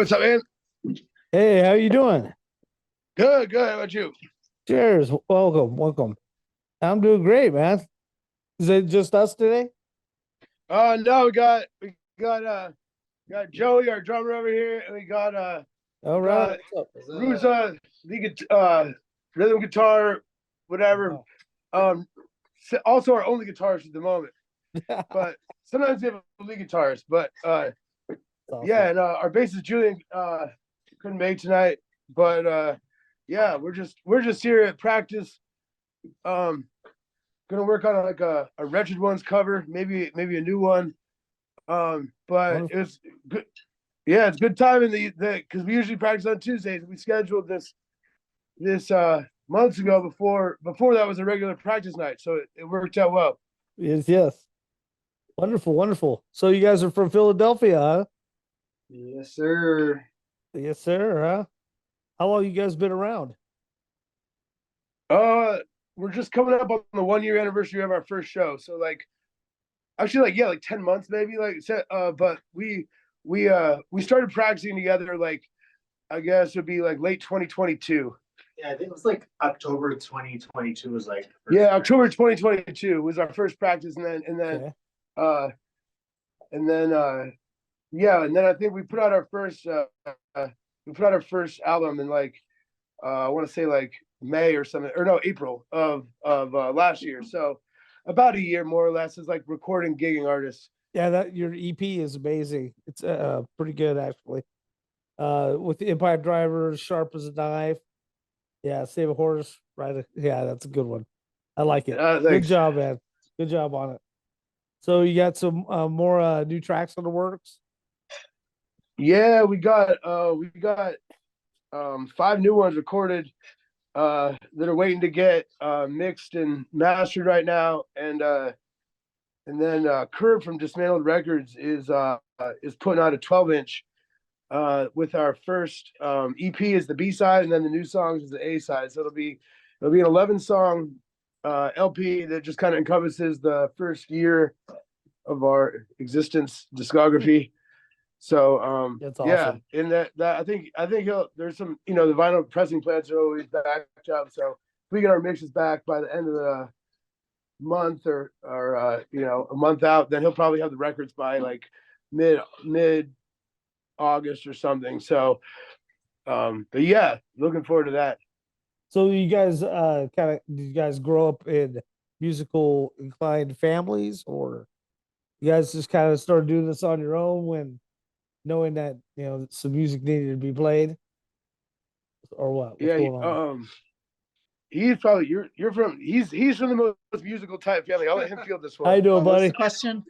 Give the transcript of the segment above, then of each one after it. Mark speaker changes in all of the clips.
Speaker 1: what's up, man?
Speaker 2: Hey, how you doing?
Speaker 1: Good, good. How about you?
Speaker 2: Cheers. Welcome, welcome. I'm doing great, man. Is it just us today?
Speaker 1: No, we got Joey, our drummer over here, and we got
Speaker 2: All right.
Speaker 1: got Ruza, rhythm guitar, whatever.
Speaker 2: Wow.
Speaker 1: Also our only guitarist at the moment, but sometimes we have a lead guitarist. But
Speaker 2: That's awesome.
Speaker 1: yeah, and our bassist Julian couldn't make tonight, but yeah, we're just here at practice. Um, gonna work on like a Wretched Ones cover, maybe a new one. But it
Speaker 2: Wonderful.
Speaker 1: was good. Yeah, it's good time in the because we usually practice on Tuesdays. We scheduled this months ago before that was a regular practice night, so it worked out well.
Speaker 2: Yes, yes. Wonderful, wonderful. So you guys are from Philadelphia, huh?
Speaker 3: Yes, sir.
Speaker 2: Yes, sir, huh? How long you guys been around?
Speaker 1: Uh, we're just coming up on the 1 year anniversary of our first show, so like actually like yeah, like 10 months maybe but we started practicing together like I guess it'd be like late 2022.
Speaker 3: Yeah, I think it was like October 2022 was like the first
Speaker 1: Yeah,
Speaker 3: practice.
Speaker 1: October 2022 was our first practice, and then
Speaker 2: Okay.
Speaker 1: uh and then yeah, and then I think we put out our first album in like I want to say like May or something, or no, April of last year. So about a year more or less as like recording gigging artists.
Speaker 2: Yeah, that your EP is amazing. It's pretty good actually. With the Empire Driver, Sharp as a Knife. Yeah, Save a Horse, right? Yeah, that's a good one. I like it. Good
Speaker 1: Thanks.
Speaker 2: job, man. Good job on it. So you got some more new tracks in the works?
Speaker 1: Yeah, we got five new ones recorded that are waiting to get mixed and mastered right now, and then Curb from Dismantled Records is putting out a 12-inch with our first EP is the B side, and then the new songs is the A side. So it'll be an 11 song LP that just kind of encompasses the first year of our existence discography. So
Speaker 2: That's
Speaker 1: yeah,
Speaker 2: awesome.
Speaker 1: and that I think there's some the vinyl pressing plants are always backed up. So if we get our mixes back by the end of the month or a month out, then he'll probably have the records by like mid August or something. So but yeah, looking forward to that.
Speaker 2: So you guys kind of did you guys grow up in musical inclined families, or you guys just kind of started doing this on your own when knowing that some music needed to be played, or what? What's
Speaker 1: Yeah,
Speaker 2: going on?
Speaker 1: he's probably you're from he's from the most musical type family. I'll let him field this
Speaker 2: How you
Speaker 1: one.
Speaker 2: doing,
Speaker 3: What's the
Speaker 2: buddy?
Speaker 3: question?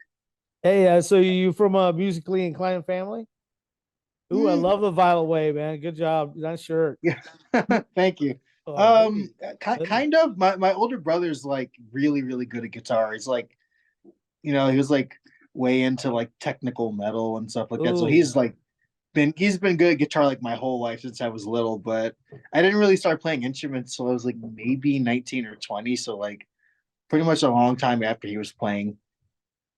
Speaker 2: Hey, so you from a musically inclined family? Ooh, I
Speaker 3: Mm,
Speaker 2: love the Violet Way, man. Good job. Nice shirt.
Speaker 3: yeah. Thank you.
Speaker 2: Oh, hey, buddy.
Speaker 3: Kind of. My older brother's like really, really good at guitar. He's like, he was like way into like technical metal and stuff like that. So
Speaker 2: Ooh.
Speaker 3: he's been good at guitar like my whole life since I was little, but I didn't really start playing instruments till I was like maybe 19 or 20. So like pretty much a long time after he was playing.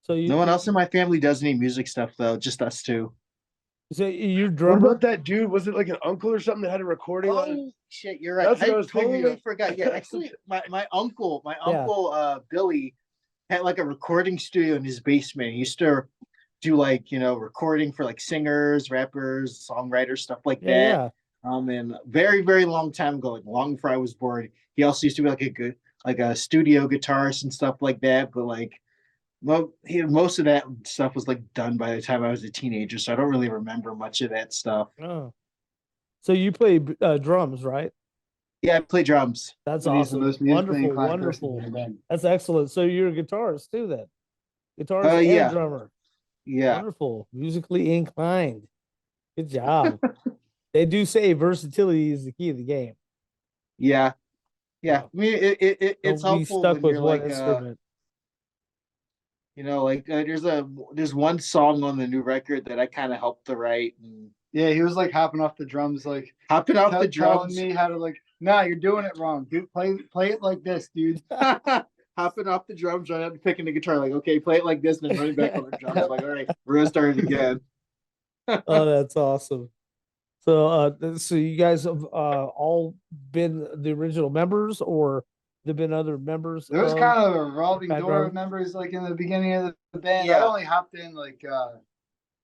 Speaker 2: So
Speaker 3: No one else in my family does any music stuff though, just us two.
Speaker 2: so you're
Speaker 1: What
Speaker 2: drummer?
Speaker 1: about that dude? Was it like an uncle or something that had a recording on it?
Speaker 3: Oh shit, you're right.
Speaker 1: That's what I
Speaker 3: I
Speaker 1: was thinking
Speaker 3: totally
Speaker 1: of.
Speaker 3: forgot. Yeah, actually, my
Speaker 2: Yeah.
Speaker 3: uncle Billy had like a recording studio in his basement. He used to do like recording for like singers, rappers, songwriters, stuff like
Speaker 2: Yeah,
Speaker 3: that.
Speaker 2: yeah.
Speaker 3: And very very long time ago, like long before I was born, he also used to be like a studio guitarist and stuff like that. But like most of that stuff was like done by the time I was a teenager, so I don't really remember much of that stuff.
Speaker 2: Oh. So you play drums, right?
Speaker 3: Yeah, I play drums.
Speaker 2: That's
Speaker 4: And he's the
Speaker 2: awesome.
Speaker 4: most musically
Speaker 2: Wonderful,
Speaker 4: inclined person
Speaker 2: wonderful.
Speaker 4: in the band.
Speaker 2: That's excellent. So you're a guitarist too, then? Guitarist and
Speaker 3: Yeah,
Speaker 2: drummer.
Speaker 3: yeah,
Speaker 2: Wonderful. Musically inclined. Good job. They do say versatility is the key of the game.
Speaker 3: yeah, yeah.
Speaker 2: Yeah.
Speaker 3: I mean, it's
Speaker 2: Don't be
Speaker 3: helpful
Speaker 2: stuck
Speaker 3: when
Speaker 2: with
Speaker 3: you're
Speaker 2: one
Speaker 3: like,
Speaker 2: instrument.
Speaker 3: there's one song on the new record that I kind of helped to write and
Speaker 4: Yeah, he was like hopping off the drums, like
Speaker 3: hopping off the
Speaker 4: telling
Speaker 3: drums,
Speaker 4: me how to like, nah, you're doing it wrong. Dude, play it like this, dude.
Speaker 3: hopping off the drums, right up picking the guitar, like, okay, play it like this, and then running back on the drums, like, all right, we're gonna start it again.
Speaker 2: Oh, that's awesome. So, so you guys have all been the original members, or there've been other members
Speaker 4: There was
Speaker 2: of
Speaker 4: kind of a revolving
Speaker 2: Bad
Speaker 4: door of
Speaker 2: Driver?
Speaker 4: members like in the beginning of the band. I
Speaker 3: Yeah.
Speaker 4: only hopped in like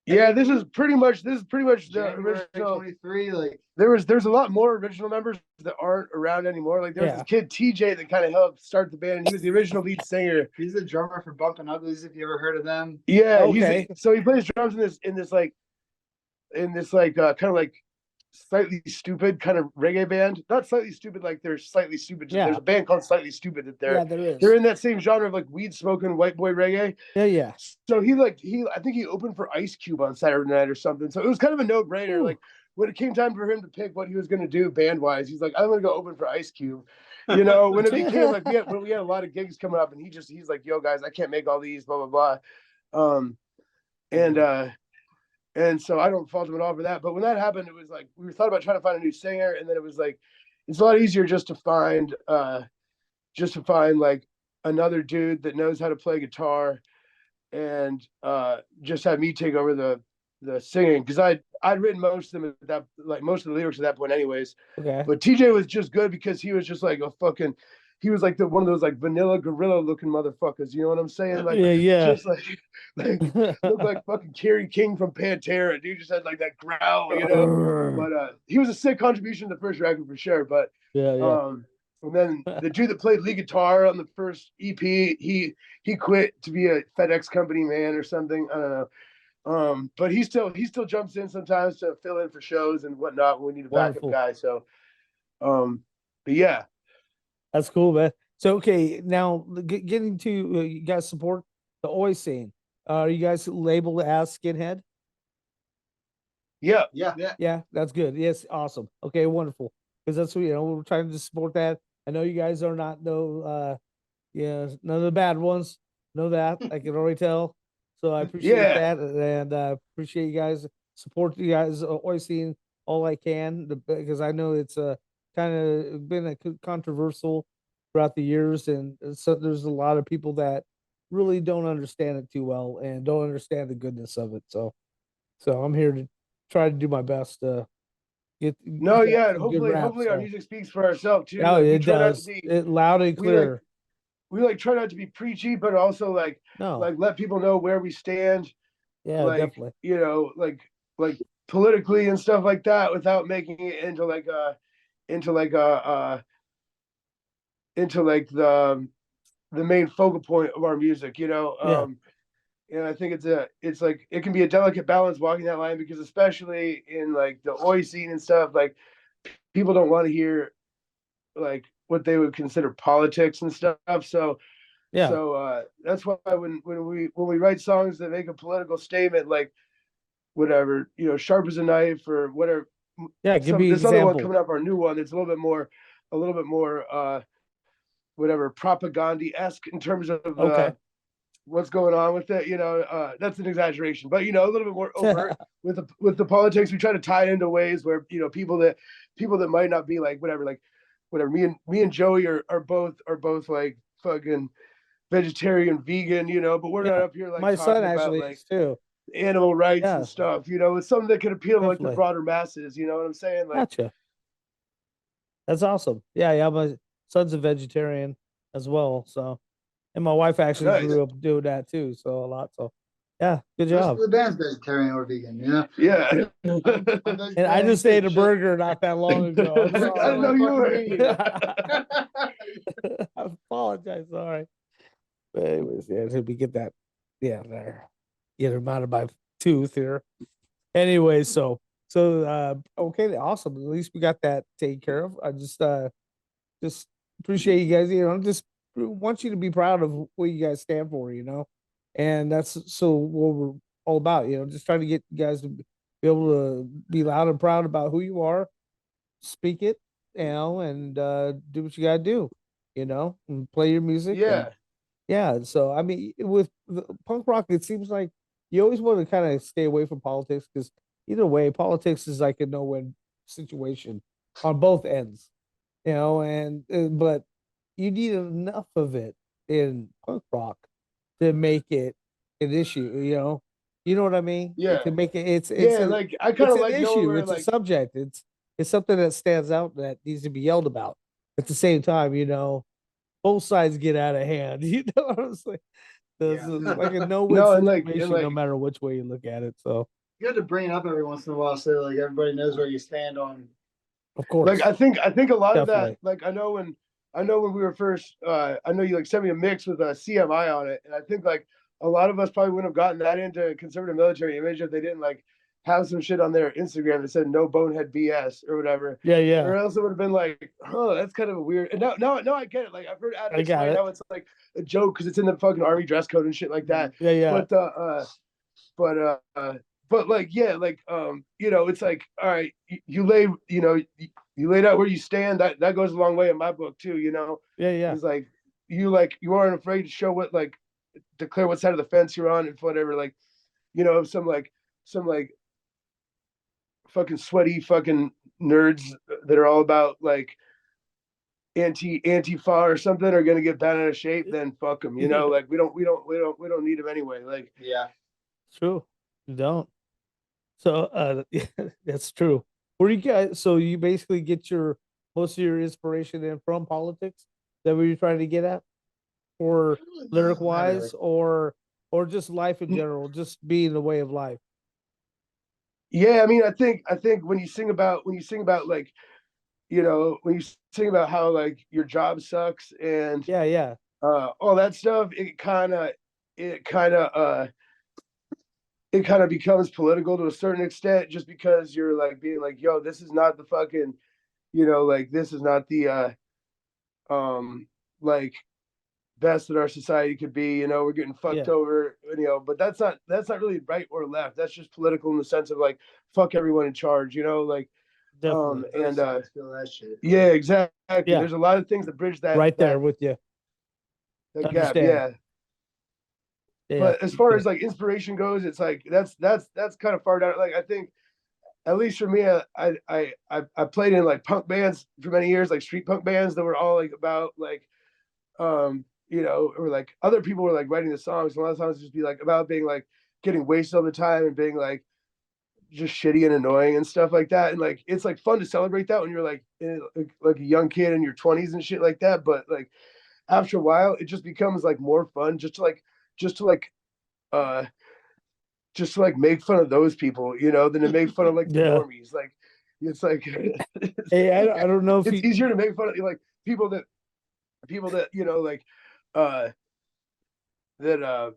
Speaker 1: Yeah, this is pretty much the
Speaker 4: January
Speaker 1: original.
Speaker 4: 23. Like
Speaker 1: There's a lot more original members that aren't around anymore. Like there's
Speaker 2: Yeah.
Speaker 1: this kid TJ that kind of helped start the band, and he was the original lead singer.
Speaker 4: he's the drummer for Bumpin' Uglies. If you ever heard of them,
Speaker 1: Yeah,
Speaker 2: Okay.
Speaker 1: so he plays drums in this kind of like slightly stupid kind of reggae band. Not slightly stupid, like they're slightly stupid.
Speaker 2: Yeah.
Speaker 1: There's a band called Slightly Stupid that
Speaker 2: Yeah, there is.
Speaker 1: they're in that same genre of like weed smoking white boy reggae.
Speaker 2: Yeah, yeah.
Speaker 1: So I think he opened for Ice Cube on Saturday night or something. So it was kind of a no brainer.
Speaker 2: Ooh.
Speaker 1: Like when it came time for him to pick what he was going to do band wise, he's like, I'm going to go open for Ice Cube. You know, when it became like we had a lot of gigs coming up, and he's like, yo guys, I can't make all these, blah blah blah. And so I don't fault him at all for that. But when that happened, it was like we thought about trying to find a new singer, and then it was like it's a lot easier just to find like another dude that knows how to play guitar, and just have me take over the singing, because I'd written most of them at that, like most of the lyrics at that point anyways.
Speaker 2: Okay.
Speaker 1: But TJ was just good because he was just like he was like one of those like vanilla gorilla looking motherfuckers, you know what I'm saying? Like
Speaker 2: yeah.
Speaker 1: just like looked like fucking Kerry King from Pantera. Dude just had like that growl, you know. But he was a sick contribution to the first record for sure. But
Speaker 2: yeah, yeah.
Speaker 1: and then the dude that played lead guitar on the first EP, he quit to be a FedEx company man or something. I don't know. But he still jumps in sometimes to fill in for shows and whatnot when we need a backup
Speaker 2: Wonderful.
Speaker 1: guy. So, but yeah,
Speaker 2: That's cool, man. So, okay, now getting to you guys support the Oi scene. Are you guys labeled as Skinhead?
Speaker 1: yeah,
Speaker 3: Yeah.
Speaker 2: Yeah, that's good. Yes, awesome. Okay, wonderful. Because that's what we're trying to support that. I know you guys are not none of the bad ones. Know that. I can already tell. So I appreciate
Speaker 1: Yeah.
Speaker 2: that, and appreciate you guys support you guys Oi scene all I can, because I know it's kind of been a controversial throughout the years, and so there's a lot of people that really don't understand it too well and don't understand the goodness of it. So I'm here to try to do my best to get
Speaker 1: No,
Speaker 2: get
Speaker 1: yeah, and
Speaker 2: some good rap,
Speaker 1: hopefully our
Speaker 2: so.
Speaker 1: music speaks for ourselves too.
Speaker 2: Yeah,
Speaker 1: Like, we
Speaker 2: it
Speaker 1: try not to
Speaker 2: does.
Speaker 1: be
Speaker 2: It loud and
Speaker 1: we, like,
Speaker 2: clear.
Speaker 1: we try not to be preachy, but also like
Speaker 2: No,
Speaker 1: let people know where we stand,
Speaker 2: yeah,
Speaker 1: like
Speaker 2: definitely.
Speaker 1: you know, like politically and stuff like that, without making it into like into like a into like the main focal point of our music, you know.
Speaker 2: Yeah.
Speaker 1: And I think it's like it can be a delicate balance walking that line, because especially in like the Oi scene and stuff, like people don't want to hear like what they would consider politics and stuff. So
Speaker 2: Yeah.
Speaker 1: that's why when we write songs that make a political statement, like whatever, you know, sharp as a knife or whatever.
Speaker 2: Yeah, give me an
Speaker 1: This other one
Speaker 2: example.
Speaker 1: coming up, our new one, it's a little bit more whatever, propaganda-esque in terms of
Speaker 2: Okay.
Speaker 1: what's going on with it. You know, that's an exaggeration, but you know, a little bit more overt with the politics. We try to tie it into ways where, you know, people that might not be like whatever. Me and Joey are both like fucking vegetarian, vegan, you know, but we're not
Speaker 2: Yeah.
Speaker 1: up here like
Speaker 2: My son
Speaker 1: talking about
Speaker 2: actually
Speaker 1: like
Speaker 2: is too.
Speaker 1: animal rights
Speaker 2: Yeah.
Speaker 1: and stuff. You know, it's something that can appeal to like the
Speaker 2: Definitely.
Speaker 1: broader masses. You know what I'm saying? Like,
Speaker 2: Gotcha. That's awesome. Yeah, yeah. My son's a vegetarian as well. So, and my wife actually
Speaker 1: Nice.
Speaker 2: grew up doing that too. So a lot. So, yeah, good
Speaker 4: most
Speaker 2: job.
Speaker 4: of the band's vegetarian or vegan. You know,
Speaker 1: yeah.
Speaker 2: And I just ate a burger not that long ago. I'm
Speaker 1: I
Speaker 2: sorry.
Speaker 1: didn't know you were.
Speaker 2: I apologize. Sorry. But anyways, yeah, did we get that? Yeah, there. Get him out of my tooth here. Anyway, so okay, awesome. At least we got that taken care of. I just appreciate you guys. You know, just want you to be proud of what you guys stand for. You know, and that's so what we're all about. You know, just trying to get you guys to be able to be loud and proud about who you are, speak it, you know, and do what you gotta do. You know, and play your music.
Speaker 1: Yeah.
Speaker 2: Yeah, so I mean, with the punk rock, it seems like you always want to kind of stay away from politics, because either way, politics is like a no-win situation on both ends, you know. And but you need enough of it in punk rock to make it an issue. You know, You know what I mean?
Speaker 1: Yeah.
Speaker 2: To make it,
Speaker 1: Yeah, like I kind
Speaker 2: it's
Speaker 1: of
Speaker 2: an
Speaker 1: like knowing
Speaker 2: issue.
Speaker 1: where
Speaker 2: It's a
Speaker 1: like
Speaker 2: subject. It's something that stands out that needs to be yelled about. At the same time, both sides get out of hand. You know what I'm saying? This
Speaker 4: Yeah.
Speaker 2: is like a no-win
Speaker 1: no, and
Speaker 2: situation, no
Speaker 1: like
Speaker 2: matter which way you look at it. So,
Speaker 4: You got to bring it up every once in a while so like everybody knows where you stand on.
Speaker 2: of course,
Speaker 1: like I think a lot of that
Speaker 2: definitely.
Speaker 1: like I know when we were first I know you like sent me a mix with a CMI on it, and I think like a lot of us probably wouldn't have gotten that into conservative military image if they didn't like have some shit on their Instagram that said no bonehead BS or whatever.
Speaker 2: Yeah, yeah,
Speaker 1: Or else it would have been like, oh, that's kind of a weird. And no, I get it. Like I've heard Adam
Speaker 2: I got
Speaker 1: explain
Speaker 2: it.
Speaker 1: how it's like a joke because it's in the fucking army dress code and shit like that.
Speaker 2: Yeah, yeah,
Speaker 1: But but but like yeah, like it's like all right, you lay you laid out where you stand. That goes a long way in my book too.
Speaker 2: yeah, yeah.
Speaker 1: It's like you aren't afraid to show what like declare what side of the fence you're on and whatever. Like some fucking sweaty fucking nerds that are all about like antifa or something are gonna get bent out of shape, then fuck them. Like we don't need them anyway. Like
Speaker 4: Yeah.
Speaker 2: True. You don't. So, yeah, that's true. Where you guys? So you basically get your most of your inspiration in from politics. Is that what you're trying to get at, or lyric
Speaker 4: Not really.
Speaker 2: wise, or just life in general, just being the way of life.
Speaker 1: yeah, I mean, I think when you sing about like when you sing about how like your job sucks and
Speaker 2: Yeah, yeah,
Speaker 1: all that stuff, it kind of becomes political to a certain extent just because you're like being like, yo, this is not the fucking, like this is not the like best that our society could be. We're getting fucked
Speaker 2: yeah.
Speaker 1: over, but that's not really right or left. That's just political in the sense of like fuck everyone in charge, like
Speaker 2: Definitely.
Speaker 1: and
Speaker 4: Feel that shit.
Speaker 1: yeah, exactly.
Speaker 2: Yeah,
Speaker 1: There's a lot of things that bridge that
Speaker 2: right there
Speaker 1: that
Speaker 2: with you.
Speaker 1: that gap.
Speaker 2: Understand.
Speaker 1: Yeah.
Speaker 2: Yeah,
Speaker 1: But as far as like inspiration goes, it's like that's kind of far down. Like I think at least for me, I played in like punk bands for many years, like street punk bands that were all like about like or like other people were like writing the songs. And a lot of songs just be like about being like getting wasted all the time and being like just shitty and annoying and stuff like that. And like it's like fun to celebrate that when you're like like a young kid in your 20s and shit like that. But like after a while, it just becomes like more fun just to like uh just to like make fun of those people, than to make fun of like the
Speaker 2: yeah.
Speaker 1: normies. Like it's like
Speaker 2: Hey, I don't know if
Speaker 1: it's
Speaker 2: you.
Speaker 1: easier to make fun of like people that like uh that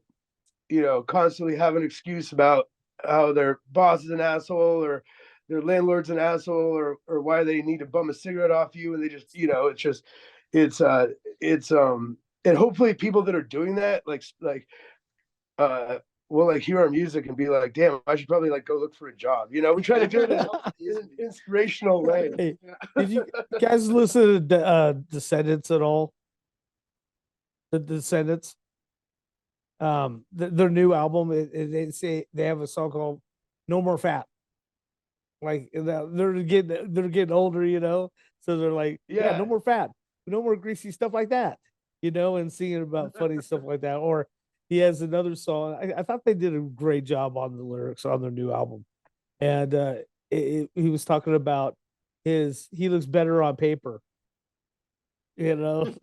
Speaker 1: constantly have an excuse about how their boss is an asshole or their landlord's an asshole or why they need to bum a cigarette off you, and they just it's just it's and hopefully people that are doing that uh will like hear our music and be like, damn, I should probably like go look for a job. We try to do it in an inspirational way.
Speaker 2: Hey, did you guys listen to Descendants at all? The Descendants. Their new album, they say they have a song called "No More Fat." Like they're getting older, so they're like, yeah, no
Speaker 1: Yeah.
Speaker 2: more fat, no more greasy stuff like that, and singing about funny stuff like that. Or he has another song. I thought they did a great job on the lyrics on their new album, and he was talking about he looks better on paper, you know.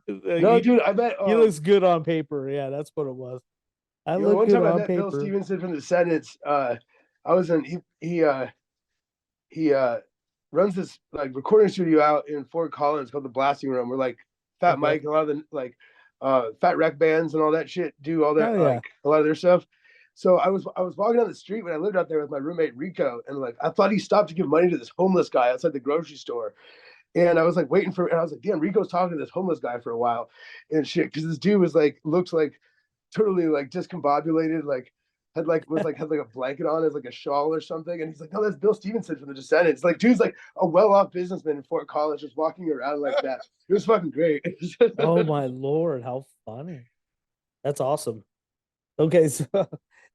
Speaker 1: No,
Speaker 2: he,
Speaker 1: dude, I bet
Speaker 2: he looks good on paper. Yeah, that's what it was. I look
Speaker 1: one
Speaker 2: good
Speaker 1: time I
Speaker 2: on
Speaker 1: met Bill
Speaker 2: paper.
Speaker 1: Stevenson from the Descendants. I was in he runs this like recording studio out in Fort Collins called the Blasting Room, where like Fat
Speaker 2: Okay.
Speaker 1: Mike and a lot of the like Fat Wreck bands and all that shit do all that
Speaker 2: Oh, yeah.
Speaker 1: like a lot of their stuff. So I was walking down the street when I lived out there with my roommate Rico, and like I thought he stopped to give money to this homeless guy outside the grocery store. And I was like waiting for, and I was like, damn, Rico's talking to this homeless guy for a while and shit. Cause this dude was like, looks like totally like discombobulated, like had like a blanket on as like a shawl or something. And he's like, no, that's Bill Stevenson from the Descendants. Like, dude's like a well-off businessman in Fort Collins just walking around like that. It was fucking great.
Speaker 2: Oh my lord, how funny. That's awesome. Okay, so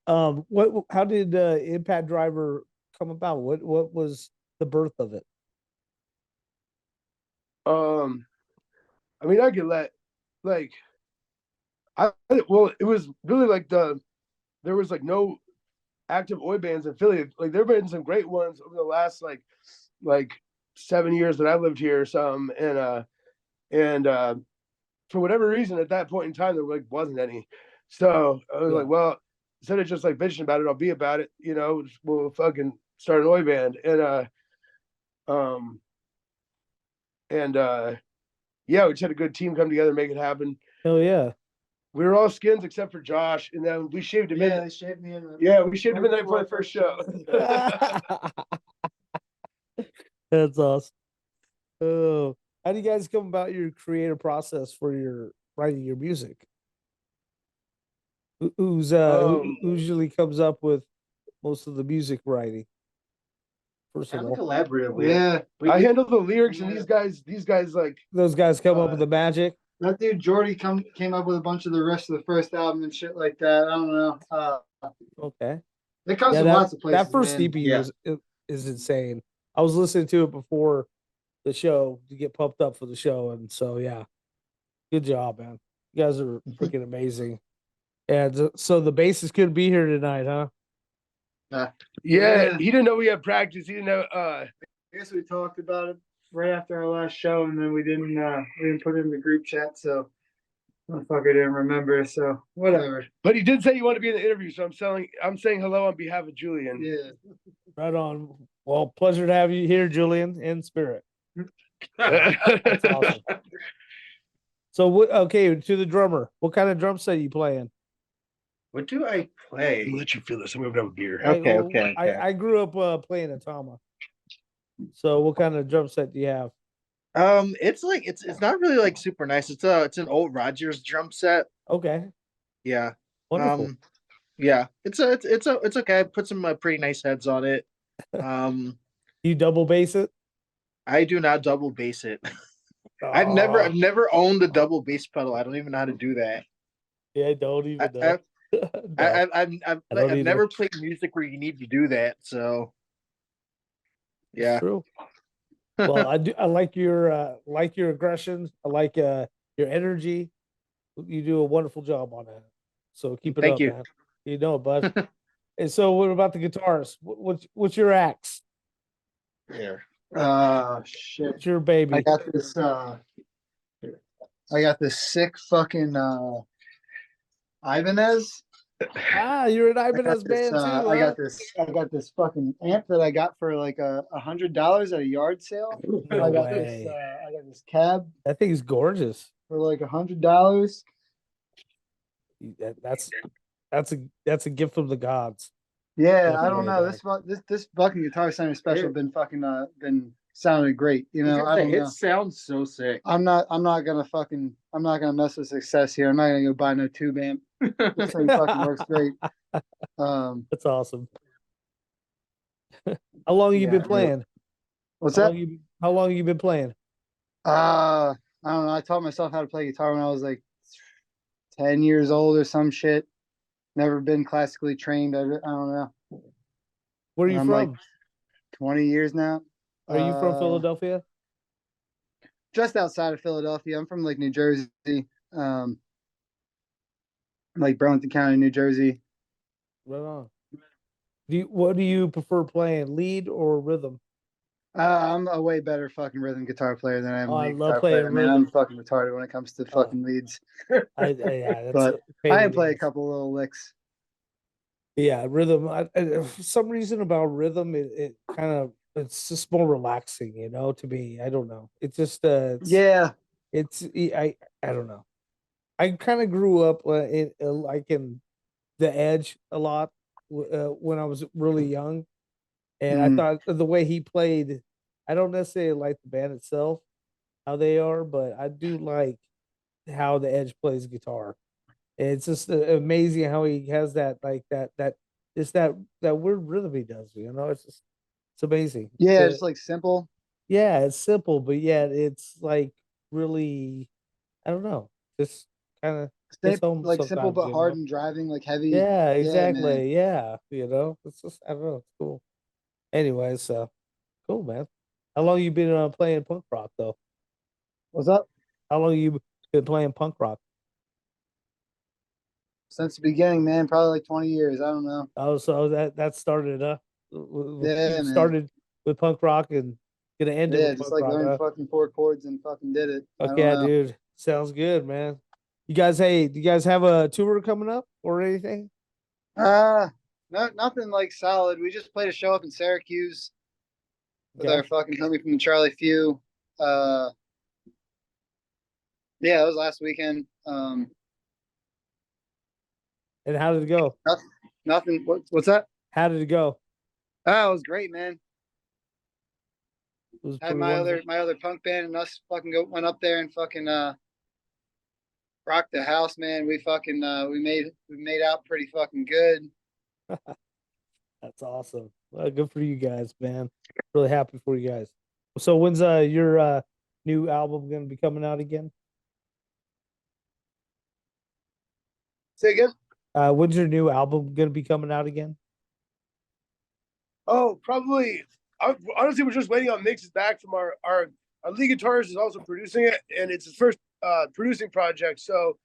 Speaker 2: what how did Impact Driver come about? What was the birth of it?
Speaker 1: um, I mean, I could let like well, it was really like there was like no active oi bands in Philly. Like there've been some great ones over the last like 7 years that I lived here or something. And for whatever reason at that point in time there like wasn't any. So I was
Speaker 2: Yeah.
Speaker 1: like, well, instead of just like bitching about it, I'll be about it, you know, we'll fucking start an oi band. Um and yeah, we just had a good team come together, make it happen.
Speaker 2: Hell yeah.
Speaker 1: We were all skins except for Josh, and then we shaved him
Speaker 4: Yeah,
Speaker 1: in.
Speaker 4: they shaved me in.
Speaker 1: Yeah, we shaved him in the night before the first show.
Speaker 2: That's awesome. Oh, how do you guys come about your creative process for your writing your music? Who usually comes up with most of the music writing? First of
Speaker 3: Kind of
Speaker 2: all,
Speaker 3: collaboratively.
Speaker 4: Yeah,
Speaker 1: I handle the lyrics, and these guys like
Speaker 2: those guys come up with the magic.
Speaker 4: that dude Jordy came up with a bunch of the rest of the first album and shit like that. I don't know.
Speaker 2: Okay.
Speaker 4: It comes
Speaker 2: Yeah,
Speaker 4: from lots of places.
Speaker 2: that first
Speaker 4: man.
Speaker 2: EP
Speaker 3: Yeah.
Speaker 2: is insane. I was listening to it before the show to get pumped up for the show, and so yeah, good job, man. You guys are freaking amazing. And so the bassist couldn't be here tonight, huh?
Speaker 1: yeah,
Speaker 4: Yeah.
Speaker 1: he didn't know we had practice. He didn't know.
Speaker 4: I guess we talked about it right after our last show, and then we didn't put it in the group chat, so motherfucker didn't remember. So whatever.
Speaker 1: But he did say he wanted to be in the interview, so I'm saying hello on behalf of Julian.
Speaker 4: Yeah.
Speaker 2: Right on. Well, pleasure to have you here, Julian, in spirit.
Speaker 1: That's
Speaker 2: That's awesome. So, okay, to the drummer. What kind of drum set are you playing?
Speaker 3: What do I play?
Speaker 1: I'll let you feel this. I'm gonna have a beer.
Speaker 3: Okay,
Speaker 2: Well,
Speaker 3: okay.
Speaker 2: I grew up playing a Tama. So, what kind of drum set do you have?
Speaker 3: It's like it's not really like super nice. It's an old Rogers drum set.
Speaker 2: Okay,
Speaker 3: Yeah.
Speaker 2: wonderful.
Speaker 3: Yeah. It's okay. I put some pretty nice heads on it.
Speaker 2: You double bass it?
Speaker 3: I do not double bass it. I've never owned a double bass pedal. I don't even know how to do that.
Speaker 2: Yeah, don't even know.
Speaker 3: I've
Speaker 2: No,
Speaker 3: I've
Speaker 2: don't either.
Speaker 3: never played music where you need to do that. So
Speaker 2: it's
Speaker 3: yeah.
Speaker 2: true. Well, I like your aggression. I like your energy. You do a wonderful job on that. So keep it
Speaker 3: Thank
Speaker 2: up,
Speaker 3: you.
Speaker 2: man. You know, bud. And so, what about the guitars? What's your axe?
Speaker 3: Here.
Speaker 4: Shit.
Speaker 2: What's your baby?
Speaker 4: I got this. I got this sick fucking Ibanez.
Speaker 2: You're an
Speaker 4: I
Speaker 2: Ibanez
Speaker 4: got this.
Speaker 2: man too.
Speaker 4: I
Speaker 2: Huh?
Speaker 4: got this. I got this fucking amp that I got for like $100 at a yard sale.
Speaker 2: No
Speaker 4: I got
Speaker 2: way.
Speaker 4: this. I got this cab
Speaker 2: That thing is gorgeous.
Speaker 4: for like $100.
Speaker 2: That's a gift from the gods.
Speaker 4: Yeah,
Speaker 2: That's
Speaker 4: I don't know. This fucking Guitar Center special been fucking been sounded great. You know, I don't know.
Speaker 3: It sounds so sick.
Speaker 4: I'm not gonna mess with success here. I'm not gonna go buy no tube amp. This thing fucking works great.
Speaker 2: That's awesome. How long have you been
Speaker 4: Yeah.
Speaker 2: playing?
Speaker 4: What's
Speaker 2: How
Speaker 4: that?
Speaker 2: how long have you been playing?
Speaker 4: I don't know. I taught myself how to play guitar when I was like 10 years old or some shit. Never been classically trained. I don't know.
Speaker 2: Where are you
Speaker 4: I'm
Speaker 2: from?
Speaker 4: like 20 years now.
Speaker 2: Are you from
Speaker 4: Uh,
Speaker 2: Philadelphia?
Speaker 4: Just outside of Philadelphia. I'm from like New Jersey. Like Burlington County, New Jersey.
Speaker 2: Right on. What do you prefer playing, lead or rhythm?
Speaker 4: I'm a way better fucking rhythm guitar player than I am
Speaker 2: Oh, I
Speaker 4: lead
Speaker 2: love
Speaker 4: guitar
Speaker 2: playing
Speaker 4: player. Man,
Speaker 2: rhythm.
Speaker 4: I'm fucking retarded when it comes to fucking leads.
Speaker 2: Yeah, that's
Speaker 4: But
Speaker 2: a pain
Speaker 4: I
Speaker 2: in
Speaker 4: can
Speaker 2: the
Speaker 4: play a
Speaker 2: ass.
Speaker 4: couple little licks.
Speaker 2: Yeah, rhythm. For some reason about rhythm, it kind of it's just more relaxing, you know. To me, I don't know. It's just
Speaker 4: Yeah.
Speaker 2: I don't know. I kind of grew up like in the Edge a lot when I was really young, and I
Speaker 4: Mhm.
Speaker 2: thought the way he played, I don't necessarily like the band itself, how they are, but I do like how the Edge plays guitar. It's just amazing how he has that like that it's that weird rhythm he does. You know, it's amazing.
Speaker 4: Yeah,
Speaker 2: The-
Speaker 4: just like simple.
Speaker 2: yeah, it's simple, but yet it's like really I don't know, just kind of hits home
Speaker 4: Like simple
Speaker 2: sometimes.
Speaker 4: but
Speaker 2: You
Speaker 4: hard
Speaker 2: know?
Speaker 4: and driving, like heavy.
Speaker 2: Yeah,
Speaker 4: Yeah, man.
Speaker 2: exactly. Yeah, you know, it's just I don't know, it's cool. Anyways, cool, man. How long you been playing punk rock though?
Speaker 4: What's up?
Speaker 2: How long you been playing punk rock?
Speaker 4: since the beginning, man. Probably like 20 years. I don't know.
Speaker 2: Oh, so that started
Speaker 4: Yeah,
Speaker 2: you
Speaker 4: man.
Speaker 2: started with punk rock and gonna end it
Speaker 4: Yeah,
Speaker 2: with
Speaker 4: just
Speaker 2: punk
Speaker 4: like
Speaker 2: rock,
Speaker 4: learned
Speaker 2: huh?
Speaker 4: fucking four chords and fucking did it. I
Speaker 2: Fuck
Speaker 4: don't
Speaker 2: yeah,
Speaker 4: know.
Speaker 2: dude. Sounds good, man. You guys, hey, do you guys have a tour coming up or anything?
Speaker 4: Nothing like solid. We just played a show up in Syracuse with
Speaker 2: Okay.
Speaker 4: our fucking homie from the Charlie Few. Uh, yeah, that was last weekend.
Speaker 2: And how did it go?
Speaker 4: Nothing. What's that?
Speaker 2: How did it go?
Speaker 4: Oh, it was great, man.
Speaker 2: It was
Speaker 4: Had
Speaker 2: pretty wonderful.
Speaker 4: my other punk band and us fucking went up there and fucking rocked the house, man. We fucking we made out pretty fucking good.
Speaker 2: That's awesome. Well, good for you guys, man. Really happy for you guys. So when's your new album gonna be coming out again?
Speaker 1: Say again.
Speaker 2: When's your new album gonna be coming out again?
Speaker 1: Oh, probably. Honestly, we're just waiting on mixes back from our lead guitarist is also producing it, and it's his first producing project. So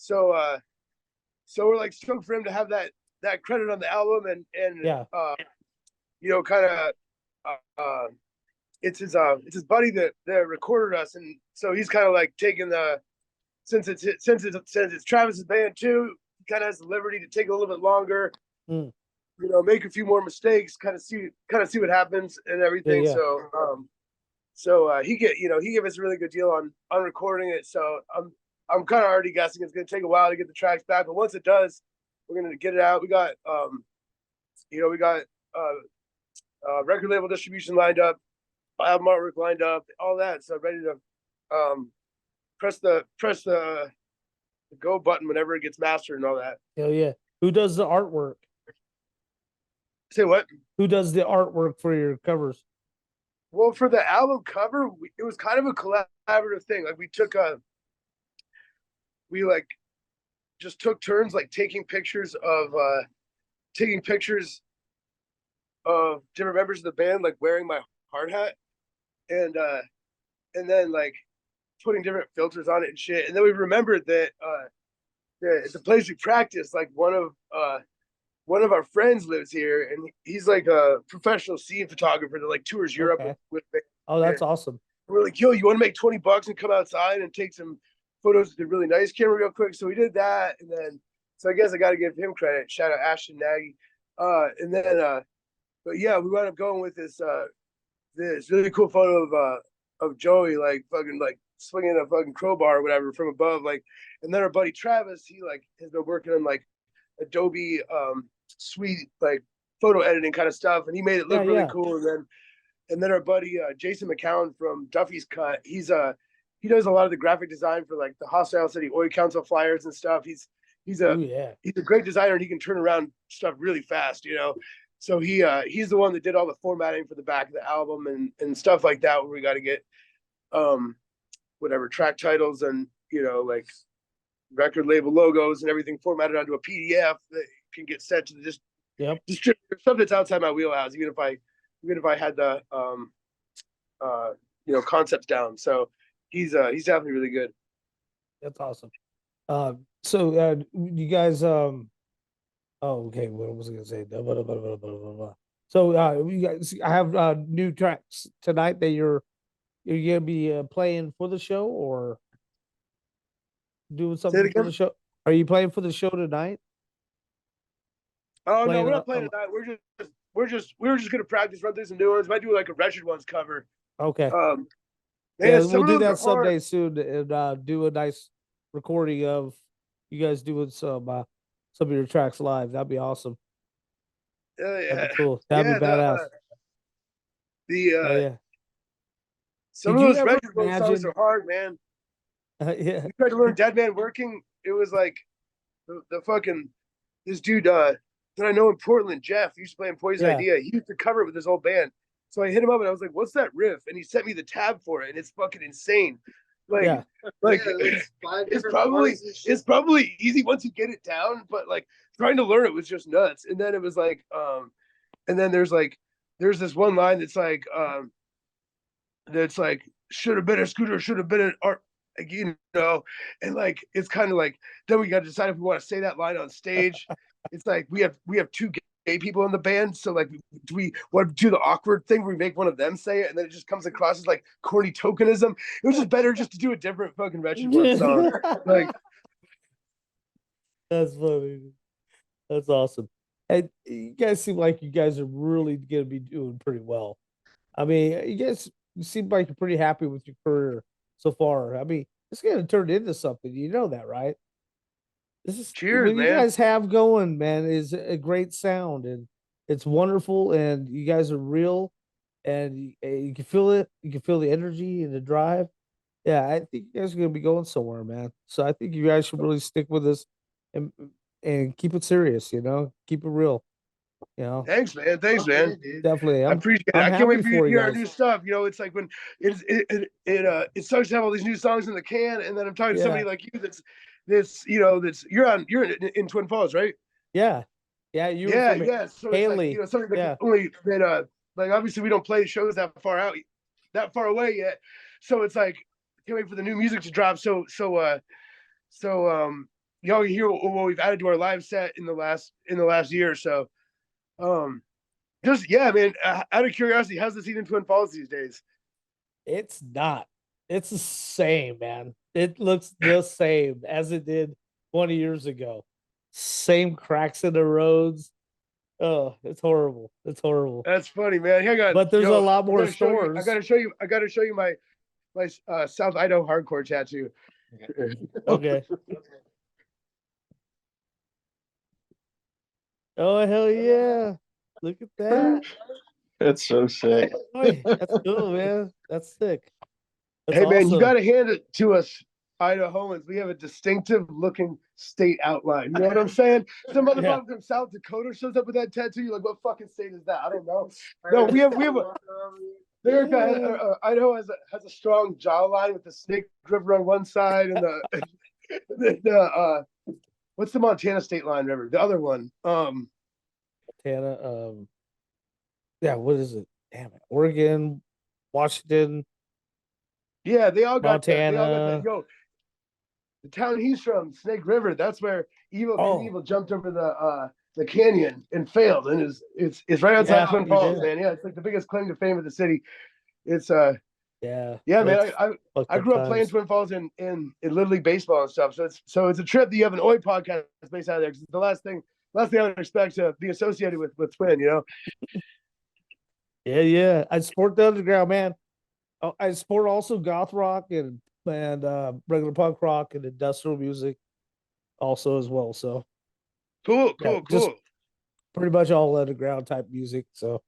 Speaker 1: we're like stoked for him to have that credit on the album, and
Speaker 2: Yeah.
Speaker 1: you know, kind of it's his buddy that recorded us, and so he's kind of like taking the since it's Travis's band too, he kind of has the liberty to take a little bit longer.
Speaker 2: Mm.
Speaker 1: You know, make a few more mistakes, kind of see what happens and everything.
Speaker 2: Yeah.
Speaker 1: So he gave us a really good deal on recording it. So I'm kind of already guessing it's going to take a while to get the tracks back, but once it does, we're going to get it out. We got record label distribution lined up, album artwork lined up, all that. So ready to press the go button whenever it gets mastered and all that.
Speaker 2: Hell yeah. Who does the artwork?
Speaker 1: Say what?
Speaker 2: Who does the artwork for your covers?
Speaker 1: Well, for the album cover, it was kind of a collaborative thing. Like we like just took turns like taking pictures of different members of the band like wearing my hard hat, and then like putting different filters on it and shit. And then we remembered that it's a place we practice. Like one of our friends lives here, and he's like a professional scene photographer that like tours Europe
Speaker 2: Okay.
Speaker 1: with
Speaker 2: Oh, that's awesome.
Speaker 1: we're like, yo, you want to make $20 and come outside and take some photos with the really nice camera real quick? So we did that, and then so I guess I got to give him credit. Shout out Ashton Nagy. But yeah, we wound up going with this really cool photo of Joey like fucking like swinging a fucking crowbar or whatever from above, like, and then our buddy Travis, he like has been working on like Adobe Suite like photo editing kind of stuff, and he made it look really cool. And then our buddy Jason McCown from Duffy's Cut, he does a lot of the graphic design for like the Hostile City Oi Council flyers and stuff. He's a great designer, and he can turn around stuff really fast, you know. So he's the one that did all the formatting for the back of the album and stuff like that, where we got to get whatever track titles and, you know, like record label logos and everything formatted onto a PDF that can get sent to the distributor. Stuff that's outside my wheelhouse, even if I had the concepts down. So he's definitely really good.
Speaker 2: That's awesome. So you guys oh, okay, what was I gonna say? Blah, blah, blah, blah, blah, blah, blah. So you guys have new tracks tonight that you're gonna be playing for the show or doing something for the show? Are you playing for the show tonight?
Speaker 1: Oh no, we're not playing tonight. We were just gonna practice, run through some new ones. Might do like a Wretched Ones cover.
Speaker 2: Okay.
Speaker 1: Yeah,
Speaker 2: we'll do that someday soon and do a nice recording of you guys doing some of your tracks live. That'd be awesome. That'd be cool. That'd be badass.
Speaker 1: Some of those Wretched Ones songs are hard, man.
Speaker 2: Yeah.
Speaker 1: We tried to learn Dead Man Working. It was like the fucking this dude that I know in Portland, Jeff, used to play in Poison Idea. He used to cover it with his whole band. So I hit him up and I was like, "What's that riff?" And he sent me the tab for it, and it's fucking insane. It's probably easy once you get it down, but like trying to learn it was just nuts. And then it was like, and then there's this one line that's like should have been a Scooter, should have been an art. like, you know, and like it's kind of like then we got to decide if we want to say that line on stage. It's like we have two gay people in the band, so like, do we want to do the awkward thing where we make one of them say it, and then it just comes across as like corny tokenism? It was just better just to do a different fucking Wretched One song. Like,
Speaker 2: That's funny. That's awesome. And you guys seem like you guys are really gonna be doing pretty well. I mean, you guys seem like you're pretty happy with your career so far. I mean, it's gonna turn into something. You know that, right? This is
Speaker 1: cheers,
Speaker 2: what you
Speaker 1: man.
Speaker 2: guys have going, man, is a great sound and it's wonderful and you guys are real and you can feel it. You can feel the energy and the drive. Yeah, I think you guys are gonna be going somewhere, man. So I think you guys should really stick with this and and keep it serious, keep it real, you know.
Speaker 1: Thanks, man. Thanks,
Speaker 3: Okay,
Speaker 1: man.
Speaker 3: dude.
Speaker 2: Definitely.
Speaker 1: I appreciate it.
Speaker 2: I'm
Speaker 1: I can't
Speaker 2: happy
Speaker 1: wait for you
Speaker 2: for
Speaker 1: to
Speaker 2: you
Speaker 1: hear our
Speaker 2: guys.
Speaker 1: new stuff. It's like when it sucks to have all these new songs in the can, and then I'm talking to somebody
Speaker 2: Yeah.
Speaker 1: like you that's you're in Twin Falls, right?
Speaker 2: Yeah. Yeah, you were
Speaker 1: Yeah,
Speaker 2: from
Speaker 1: yeah. So it's like,
Speaker 2: Haley.
Speaker 1: something that
Speaker 2: Yeah.
Speaker 1: only that like obviously we don't play shows that far away yet. So it's like can't wait for the new music to drop. So y'all can hear what we've added to our live set in the last year. So um just yeah, man. Out of curiosity, how's the scene in Twin Falls these days?
Speaker 2: It's not. It's the same, man. It looks the same as it did 20 years ago. Same cracks in the roads. Oh, it's horrible. It's horrible.
Speaker 1: That's funny, man. Hang on,
Speaker 2: But there's a
Speaker 1: yo,
Speaker 2: lot
Speaker 1: I
Speaker 2: more
Speaker 1: gotta show you. I
Speaker 2: stores.
Speaker 1: gotta show you. I gotta show you my South Idaho hardcore tattoo.
Speaker 2: Okay. Oh, hell yeah. Look at that.
Speaker 5: That's so sick.
Speaker 2: Boy, that's cool, man. That's sick. That's
Speaker 1: Hey, man, you
Speaker 2: awesome.
Speaker 1: gotta hand it to us, Idahoans. We have a distinctive looking state outline. You know what I'm saying? Some motherfucker from South Dakota shows up with that tattoo. You're like, what fucking state is that? I don't know. No, we have Idaho has a strong jawline with the Snake River on one side and the what's the Montana state line river? The other one.
Speaker 2: Montana, yeah, what is it? Damn it. Oregon, Washington,
Speaker 1: Yeah, they all got that. They all got
Speaker 2: Montana.
Speaker 1: that. Yo, the town he's from, Snake River, that's where Evil
Speaker 2: Oh.
Speaker 1: Knievel jumped over the canyon and failed, and it's right outside
Speaker 2: Yeah,
Speaker 1: Twin
Speaker 2: he
Speaker 1: Falls,
Speaker 2: did.
Speaker 1: man. Yeah, it's like the biggest claim to fame of the city. It's
Speaker 2: Yeah.
Speaker 1: yeah, man.
Speaker 2: that's fucked
Speaker 1: I grew up playing
Speaker 2: times.
Speaker 1: Twin Falls in Little League baseball and stuff. So it's a trip that you have an Oi podcast based out of there. 'Cause it's the last thing I would expect to be associated with Twin.
Speaker 2: Yeah, yeah. I support the underground, man. Oh, I support also goth rock and regular punk rock and industrial music also as well. So
Speaker 1: Cool,
Speaker 2: yeah,
Speaker 1: cool,
Speaker 2: just
Speaker 1: cool.
Speaker 2: pretty much all underground type music. So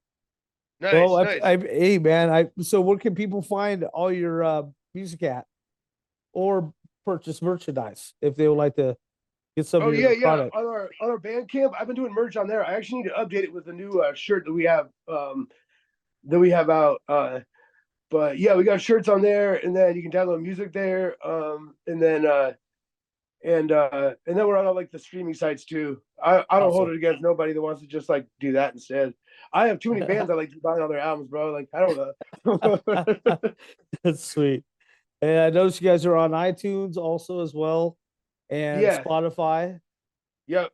Speaker 1: Nice,
Speaker 2: well,
Speaker 1: nice.
Speaker 2: hey man, so where can people find all your music at or purchase merchandise if they would like to get some
Speaker 1: Oh
Speaker 2: of
Speaker 1: yeah,
Speaker 2: your
Speaker 1: yeah.
Speaker 2: product?
Speaker 1: On our Bandcamp, I've been doing merch on there. I actually need to update it with the new shirt that we have out. But yeah, we got shirts on there, and then you can download music there. And then we're on all like the streaming sites too. I don't hold
Speaker 2: Awesome.
Speaker 1: it against nobody that wants to just like do that instead. I have too many bands I like to buy all their albums, bro. Like I don't know.
Speaker 2: That's sweet. And I noticed you guys are on iTunes also as well and
Speaker 1: Yeah.
Speaker 2: Spotify.
Speaker 1: Yep.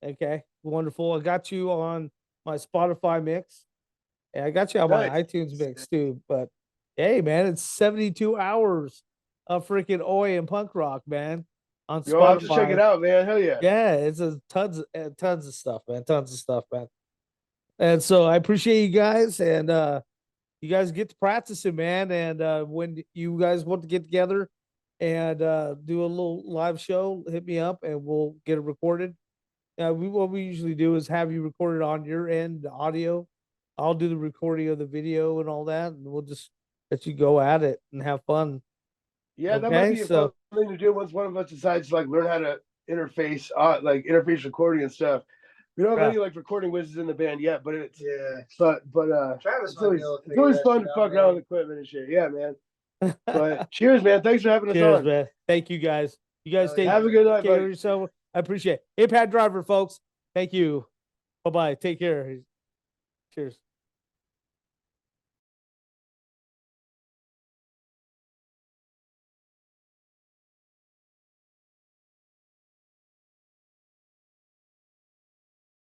Speaker 2: Okay, wonderful. I got you on my Spotify mix. And I got you on my
Speaker 1: Nice.
Speaker 2: iTunes mix too. But hey, man, it's 72 hours of freaking oi and punk rock, man, on
Speaker 1: You'll have to check it
Speaker 2: Spotify.
Speaker 1: out, man. Hell yeah.
Speaker 2: Yeah, it's a tons of stuff, man. Tons of stuff, man. And so I appreciate you guys, and you guys get to practicing, man. And when you guys want to get together and do a little live show, hit me up, and we'll get it recorded. What we usually do is have you record it on your end, the audio. I'll do the recording of the video and all that, and we'll just let you go at it and have fun.
Speaker 1: Yeah, that
Speaker 2: Okay,
Speaker 1: might be a
Speaker 2: so-
Speaker 1: fun thing to do once one of us decides to like learn how to interface recording and stuff. We don't have
Speaker 2: Yeah.
Speaker 1: any like recording wizards in the band yet, but it's
Speaker 4: Yeah.
Speaker 1: but
Speaker 4: Travis
Speaker 1: it's
Speaker 4: might
Speaker 1: always,
Speaker 4: be able to
Speaker 1: it's
Speaker 4: figure
Speaker 1: always
Speaker 4: that
Speaker 1: fun
Speaker 4: shit
Speaker 1: to
Speaker 4: out,
Speaker 1: fuck
Speaker 4: man.
Speaker 1: around with equipment and shit. Yeah, man. But cheers, man. Thanks for having us
Speaker 2: Cheers,
Speaker 1: on.
Speaker 2: man. Thank you guys. You guys
Speaker 4: Oh,
Speaker 2: take
Speaker 4: yeah.
Speaker 1: Have a good night,
Speaker 2: care of
Speaker 1: buddy.
Speaker 2: yourself. I appreciate it. Impact Driver, folks. Thank you. Bye bye. Take care. Cheers.